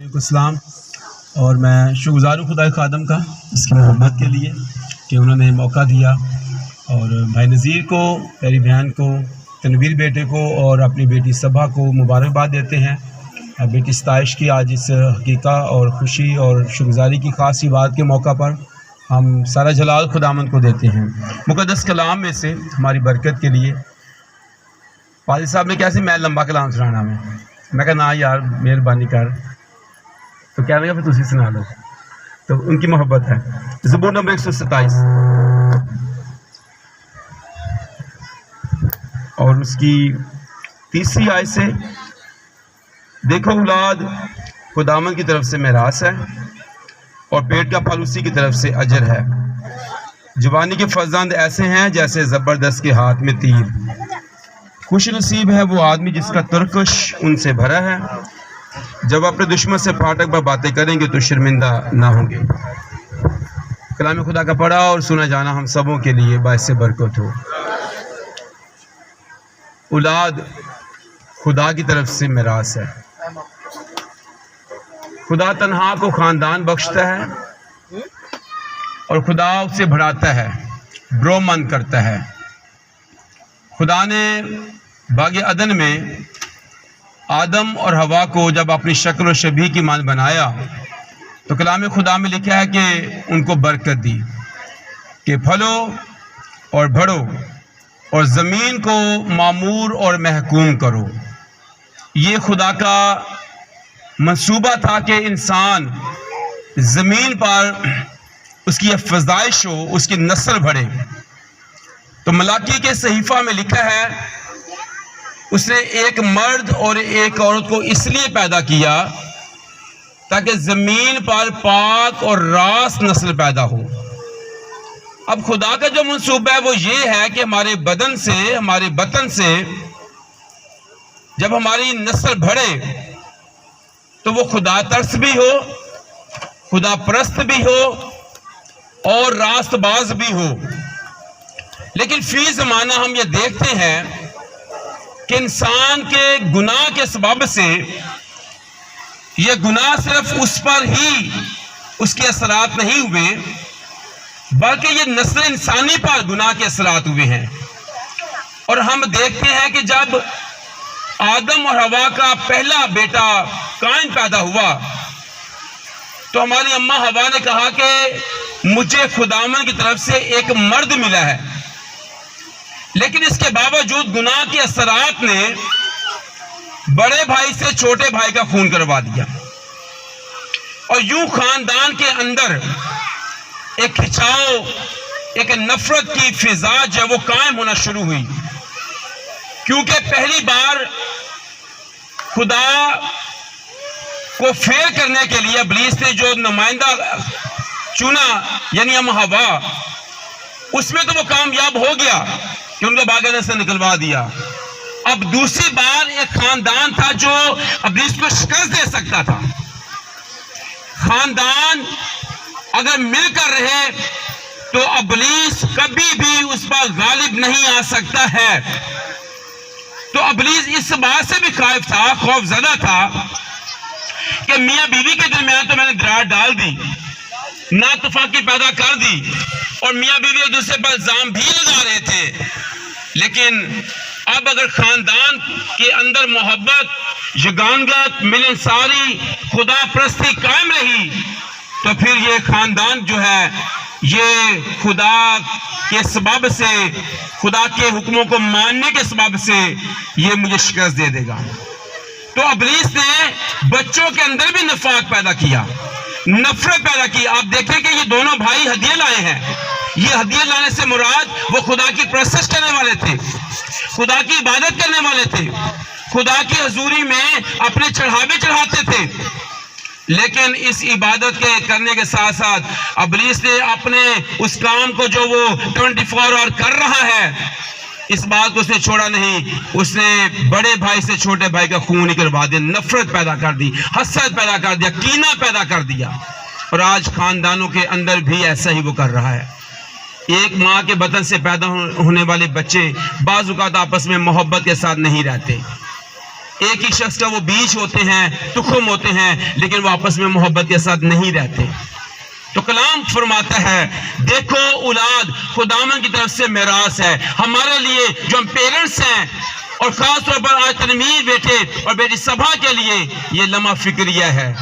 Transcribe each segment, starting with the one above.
السلام اور میں شکرگزار ہوں خدا خادم کا اس کی محبت کے لیے کہ انہوں نے موقع دیا، اور بھائی نذیر کو، میری بہن کو، تنویر بیٹے کو اور اپنی بیٹی صبا کو مبارکباد دیتے ہیں بیٹی ستائش کی آج اس حقیقت اور خوشی اور شکرگزاری کی خاصی بات کے موقع پر ہم سارا جلال خداوند کو دیتے ہیں۔ مقدس کلام میں سے ہماری برکت کے لیے پادری صاحب نے کیسے میں لمبا کلام سنانا میں کہا نا یار مہربانی کر، تو کہہ رہے ہیں پھر تسی سنا لو، تو ان کی محبت ہے۔ زبور نمبر 127 اور اس کی 3 آیت سے، دیکھو اولاد خداوند کی طرف سے میراث ہے اور پیٹ کا پھل اسی کی طرف سے اجر ہے۔ جوانی کے فرزند ایسے ہیں جیسے زبردست کے ہاتھ میں تیر۔ خوش نصیب ہے وہ آدمی جس کا ترکش ان سے بھرا ہے، جب اپنے دشمن سے پھاٹک پر باتیں کریں گے تو شرمندہ نہ ہوں گے۔ کلام خدا کا پڑھا اور سنا جانا ہم سبوں کے لیے باعث برکت ہو۔ اولاد خدا کی طرف سے میراث ہے۔ خدا تنہا کو خاندان بخشتا ہے اور خدا اسے بڑھاتا ہے، برو مند کرتا ہے۔ خدا نے باغ عدن میں آدم اور حوا کو جب اپنی شکل و شبیہ کی مانند بنایا تو کلام خدا میں لکھا ہے کہ ان کو برکت دی کہ پھلو اور بڑھو اور زمین کو معمور اور محکوم کرو۔ یہ خدا کا منصوبہ تھا کہ انسان زمین پر اس کی افزائش ہو، اس کی نسل بڑھے۔ تو ملاکی کے صحیفہ میں لکھا ہے اس نے ایک مرد اور ایک عورت کو اس لیے پیدا کیا تاکہ زمین پر پاک اور راست نسل پیدا ہو۔ اب خدا کا جو منصوبہ ہے وہ یہ ہے کہ ہمارے بدن سے، ہمارے وطن سے جب ہماری نسل بڑھے تو وہ خدا ترس بھی ہو، خدا پرست بھی ہو اور راست باز بھی ہو۔ لیکن فی زمانہ ہم یہ دیکھتے ہیں کہ انسان کے گناہ کے سبب سے یہ گناہ صرف اس پر ہی اس کے اثرات نہیں ہوئے بلکہ یہ نسل انسانی پر گناہ کے اثرات ہوئے ہیں۔ اور ہم دیکھتے ہیں کہ جب آدم اور حوا کا پہلا بیٹا قائن پیدا ہوا تو ہماری اماں حوا نے کہا کہ مجھے خداوند کی طرف سے ایک مرد ملا ہے، لیکن اس کے باوجود گناہ کے اثرات نے بڑے بھائی سے چھوٹے بھائی کا خون کروا دیا، اور یوں خاندان کے اندر ایک کھچاؤ، ایک نفرت کی فضا جو وہ قائم ہونا شروع ہوئی، کیونکہ پہلی بار خدا کو فیل کرنے کے لیے ابلیس نے جو نمائندہ چنا یعنی ہم حوا، اس میں تو وہ کامیاب ہو گیا کہ ان کو باغ سے نکلوا دیا۔ اب دوسری بار ایک خاندان تھا جو ابلیس کو شکست دے سکتا تھا۔ خاندان اگر مل کر رہے تو ابلیس کبھی بھی اس پر غالب نہیں آ سکتا ہے۔ تو ابلیس اس بات سے بھی خائف تھا، خوف زدہ تھا کہ میاں بیوی کے درمیان تو میں نے دراڑ ڈال دی، ناتفاقی پیدا کر دی، اور میاں بیوی ایک دوسرے پر الزام بھی لگا رہے تھے، لیکن اب اگر خاندان کے اندر محبت، یگانگت، ملنساری، خدا پرستی قائم رہی تو پھر یہ خاندان جو ہے یہ خدا کے سبب سے، خدا کے حکموں کو ماننے کے سبب سے یہ مجھے شکست دے دے گا۔ تو ابلیس نے بچوں کے اندر بھی نفاق پیدا کیا، نفرت پیدا کی۔ آپ دیکھیں کہ یہ دونوں بھائی ہدیے لائے ہیں، یہ ہدیے لانے سے مراد وہ خدا کی پرستش کرنے والے تھے، خدا کی عبادت کرنے والے تھے، خدا کی حضوری میں اپنے چڑھاوے چڑھاتے تھے، لیکن اس عبادت کے کرنے کے ساتھ ساتھ ابلیس نے اپنے اس کام کو جو وہ 24 آور کر رہا ہے، اس بات کو اس نے چھوڑا نہیں۔ اس نے بڑے بھائی سے چھوٹے بھائی کا خون نکلوا دیا، نفرت پیدا کر دی، حسد پیدا کر دیا، کینہ پیدا کر دیا، اور آج خاندانوں کے اندر بھی ایسا ہی وہ کر رہا ہے۔ ایک ماں کے بطن سے پیدا ہونے والے بچے بعض اوقات آپس میں محبت کے ساتھ نہیں رہتے، ایک ہی شخص کا وہ بیج ہوتے ہیں، تخم ہوتے ہیں، لیکن وہ آپس میں محبت کے ساتھ نہیں رہتے۔ تو کلام فرماتا ہے دیکھو اولاد خداوند کی طرف سے میراث ہے ہمارے لیے جو ہم پیرنٹس ہیں، اور خاص طور پر آج تلمیذ بیٹے اور بیٹی سبھا کے لیے یہ لمحہ فکریہ ہے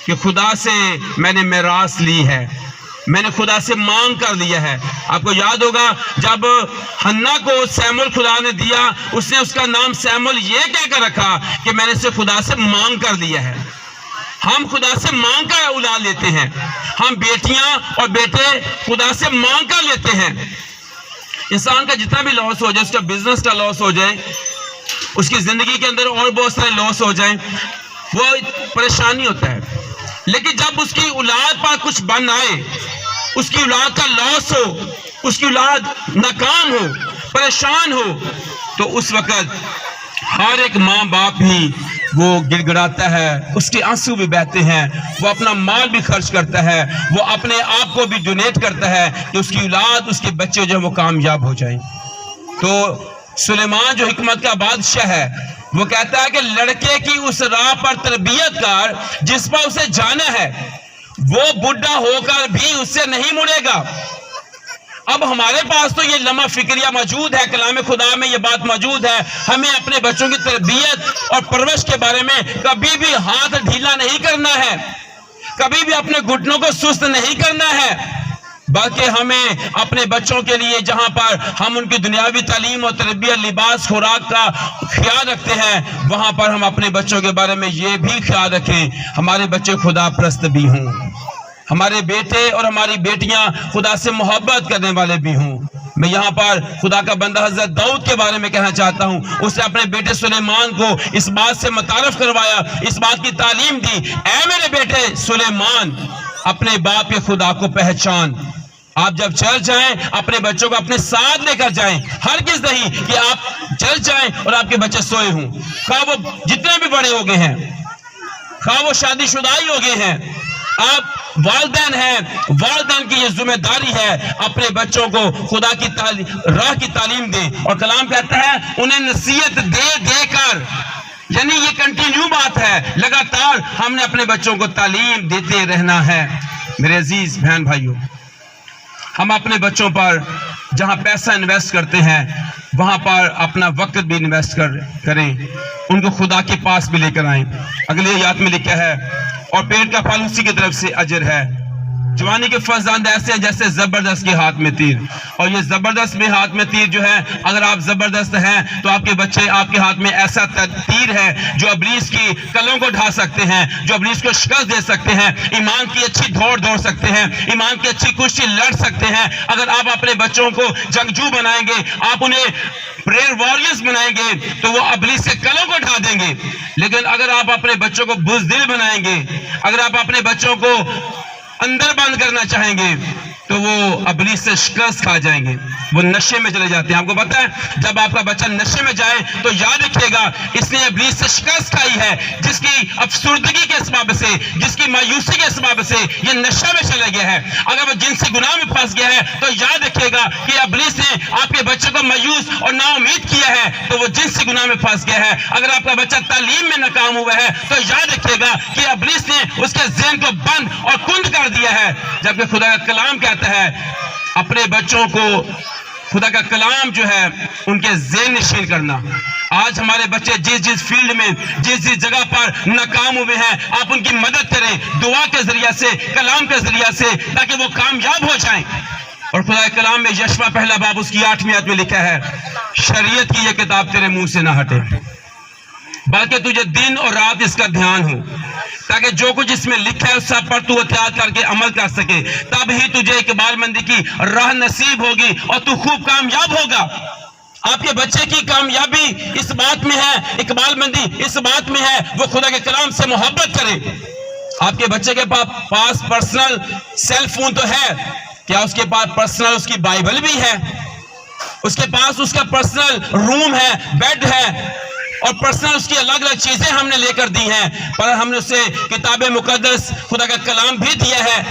کہ خدا سے میں نے میراث لی ہے، میں نے خدا سے مانگ کر لیا ہے۔ آپ کو یاد ہوگا جب حنا کو سیمول خدا نے دیا، اس نے اس کا نام سیمول یہ کہہ کر رکھا کہ میں نے اسے خدا سے مانگ کر لیا ہے۔ ہم خدا سے مانگ کر اولاد لیتے ہیں، ہم بیٹیاں اور بیٹے خدا سے مانگ کر لیتے ہیں۔ انسان کا جتنا بھی لاس ہو جائے، اس کا بزنس کا لاس ہو جائے، اس کی زندگی کے اندر اور بہت سارے لاس ہو جائیں، وہ پریشانی ہوتا ہے، لیکن جب اس کی اولاد پر کچھ بن آئے، اس کی اولاد کا لاس ہو، اس کی اولاد ناکام ہو، پریشان ہو، تو اس وقت ہر ایک ماں باپ بھی وہ گڑ گڑاتا ہے، اس کے آنسو بھی بہتے ہیں، وہ اپنا مال بھی خرچ کرتا ہے، وہ اپنے آپ کو بھی ڈونیٹ کرتا ہے کہ اس کی اولاد، اس کے بچے جو ہیں وہ کامیاب ہو جائیں۔ تو سلیمان جو حکمت کا بادشاہ ہے، وہ کہتا ہے کہ لڑکے کی اس راہ پر تربیت کر جس پر اسے جانا ہے، وہ بڈھا ہو کر بھی اس سے نہیں مڑے گا۔ اب ہمارے پاس تو یہ لمحہ فکریہ موجود ہے، کلام خدا میں یہ بات موجود ہے، ہمیں اپنے بچوں کی تربیت اور پرورش کے بارے میں کبھی بھی ہاتھ ڈھیلا نہیں کرنا ہے، کبھی بھی اپنے گھٹنوں کو سست نہیں کرنا ہے، بلکہ ہمیں اپنے بچوں کے لیے جہاں پر ہم ان کی دنیاوی تعلیم اور تربیت، لباس، خوراک کا خیال رکھتے ہیں، وہاں پر ہم اپنے بچوں کے بارے میں یہ بھی خیال رکھیں ہمارے بچے خدا پرست بھی ہوں، ہمارے بیٹے اور ہماری بیٹیاں خدا سے محبت کرنے والے بھی ہوں۔ میں یہاں پر خدا کا بندہ حضرت داؤد کے بارے میں کہنا چاہتا ہوں، اس نے اپنے بیٹے سلیمان کو اس بات سے متعارف کروایا، اس بات کی تعلیم دی، اے میرے بیٹے سلیمان، اپنے باپ کے خدا کو پہچان۔ آپ جب چرچ جائیں اپنے بچوں کو اپنے ساتھ لے کر جائیں، ہرگز نہیں کہ آپ چرچ جائیں اور آپ کے بچے سوئے ہوں، خواہ وہ جتنے بھی بڑے ہو گئے ہیں، خواہ وہ شادی شدہ ہی ہو گئے ہیں، آپ والدین ہیں، والدین کی یہ ذمہ داری ہے اپنے بچوں کو خدا کی راہ کی تعلیم دیں، اور کلام کہتا ہے انہیں نصیحت دے دے کر، یعنی یہ کنٹینیو بات ہے، لگاتار ہم نے اپنے بچوں کو تعلیم دیتے رہنا ہے۔ میرے عزیز بہن بھائیوں، ہم اپنے بچوں پر جہاں پیسہ انویسٹ کرتے ہیں وہاں پر اپنا وقت بھی انویسٹ کریں، ان کو خدا کے پاس بھی لے کر آئیں۔ اگلی آیات میں لکھا ہے اور پیٹ کا پھل اسی کی طرف سے اجر ہے۔ جوانی کے فرزند ایسے ہیں جیسے زبردست کے ہاتھ میں تیر، اور یہ زبردست میں ہاتھ میں تیر جو ہے، اگر آپ زبردست ہیں تو آپ کے بچے آپ کے ہاتھ میں ایسا تیر ہے جو ابلیس کی کلوں کو ڈھا سکتے ہیں، جو ابلیس کو شکست دے سکتے ہیں، ایمان کی اچھی دوڑ سکتے ہیں، ایمان کی اچھی کشتی لڑ سکتے ہیں۔ اگر آپ اپنے بچوں کو جنگجو بنائیں گے، آپ انہیں پریئر وارریئرز بنائیں گے تو وہ ابلیس کے کلوں کو ڈھا دیں گے، لیکن اگر آپ اپنے بچوں کو بزدل بنائیں گے، اگر آپ اپنے بچوں کو اندر بند کرنا چاہیں گے تو وہ ابلیس سے شکست کھا جائیں گے، وہ نشے میں چلے جاتے ہیں۔ آپ کو پتہ ہے جب آپ کا بچہ نشے میں جائے تو یاد رکھیے گا اس نے ابلیس سے شکست کھائی ہے، جس کی افسردگی کے سبب سے، جس کی مایوسی کے سبب سے یہ نشہ میں چلے گیا ہے۔ اگر وہ جنسی گناہ میں پھنس گیا ہے تو یاد رکھیے گا کہ ابلیس نے آپ کے بچے کو مایوس اور نا امید کیا ہے تو وہ جنسی گناہ میں پھنس گیا ہے۔ اگر آپ کا بچہ تعلیم میں ناکام ہوا ہے تو یاد رکھیے گا کہ ابلیس نے اس کے ذہن کو بند اور کند کر دیا ہے، جبکہ خدا کا کلام کہتا ہے اپنے بچوں کو خدا کا کلام جو ہے ان کے ذہن نشین کرنا۔ آج ہمارے بچے جس فیلڈ میں جس جگہ پر ناکام ہوئے ہیں، آپ ان کی مدد کریں دعا کے ذریعے سے، کلام کے ذریعے سے، تاکہ وہ کامیاب ہو جائیں۔ اور خدا کے کلام میں یشوع پہلا باب اس کی 8ویں آیت میں لکھا ہے شریعت کی یہ کتاب تیرے منہ سے نہ ہٹے، بلکہ تجھے دن اور رات اس کا دھیان ہو، تاکہ جو کچھ اس میں لکھا ہے اس سب پر تو احتیاط کر کے عمل کر سکے، تب ہی تجھے اقبال مندی کی راہ نصیب ہوگی اور تو خوب کامیاب ہوگا۔ آپ کے بچے کی کامیابی اس بات میں ہے، اقبال مندی اس بات میں ہے وہ خدا کے کلام سے محبت کرے۔ آپ کے بچے کے پاس پرسنل سیل فون تو ہے، کیا اس کے پاس پرسنل اس کی بائبل بھی ہے؟ اس کے پاس اس کا پرسنل روم ہے، بیڈ ہے، اور پرسنل اس کی الگ الگ چیزیں ہم نے لے کر دی ہیں، پر ہم نے اسے کتاب مقدس خدا کا کلام بھی دیا ہے۔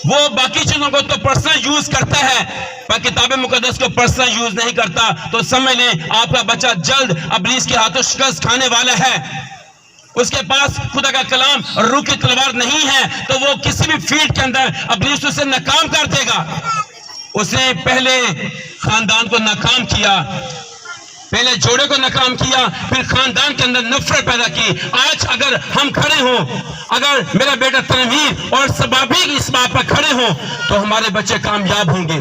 وہ باقی چیزوں کو تو پرسنل یوز کرتا ہے، پر کتاب مقدس کو پرسنل یوز نہیں کرتا تو سمجھ لیں آپ کا بچہ جلد ابلیس کے ہاتھوں شکست کھانے والا ہے. اس کے پاس خدا کا کلام اور روح کی تلوار نہیں ہے تو وہ کسی بھی فیلڈ کے اندر ابلیس اسے ناکام کر دے گا. اس نے پہلے خاندان کو ناکام کیا، پہلے جوڑے کو ناکام کیا، پھر خاندان کے اندر نفرت پیدا کی. آج اگر ہم کھڑے ہوں، اگر میرا بیٹا تنویر اور سبابی اس بات پر کھڑے ہوں تو ہمارے بچے کامیاب ہوں گے.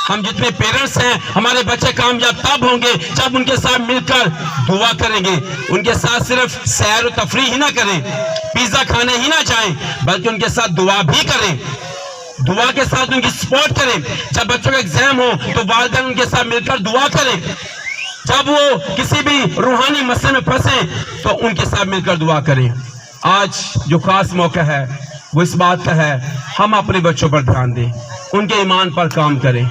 ہم جتنے پیرنٹس ہیں ہمارے بچے کامیاب تب ہوں گے جب ان کے ساتھ مل کر دعا کریں گے. ان کے ساتھ صرف سیر و تفریح ہی نہ کریں، پیزا کھانے ہی نہ جائیں، بلکہ ان کے ساتھ دعا بھی کریں، دعا کے ساتھ ان کی سپورٹ کریں. جب بچوں کا ایگزام ہو تو والدین ان کے ساتھ مل کر دعا کریں. جب وہ کسی بھی روحانی مسئلے میں پھنسیں تو ان کے ساتھ مل کر دعا کریں. آج جو خاص موقع ہے وہ اس بات کا ہے ہم اپنے بچوں پر دھیان دیں، ان کے ایمان پر کام کریں،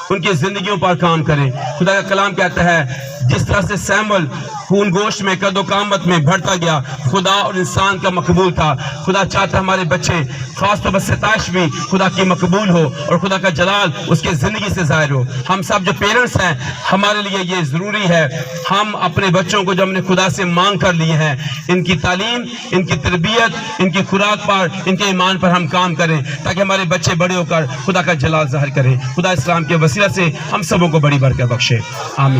ان کی زندگیوں پر کام کریں. خدا کا کلام کہتا ہے جس طرح سے سیمول خون گوشت میں قد و قامت میں بڑھتا گیا، خدا اور انسان کا مقبول تھا. خدا چاہتا ہے ہمارے بچے خاص طور پر ستائش بھی خدا کی مقبول ہو اور خدا کا جلال اس کے زندگی سے ظاہر ہو. ہم سب جو پیرنٹس ہیں ہمارے لیے یہ ضروری ہے ہم اپنے بچوں کو جو ہم نے خدا سے مانگ کر لیے ہیں ان کی تعلیم، ان کی تربیت، ان کی خوراک پر، ان کے ایمان پر ہم کام کریں تاکہ ہمارے بچے بڑے ہو کر خدا کا جلال ظاہر کریں. خدا اسلام کے وسیلہ سے ہم سبوں کو بڑی برکت بخشے. آمین.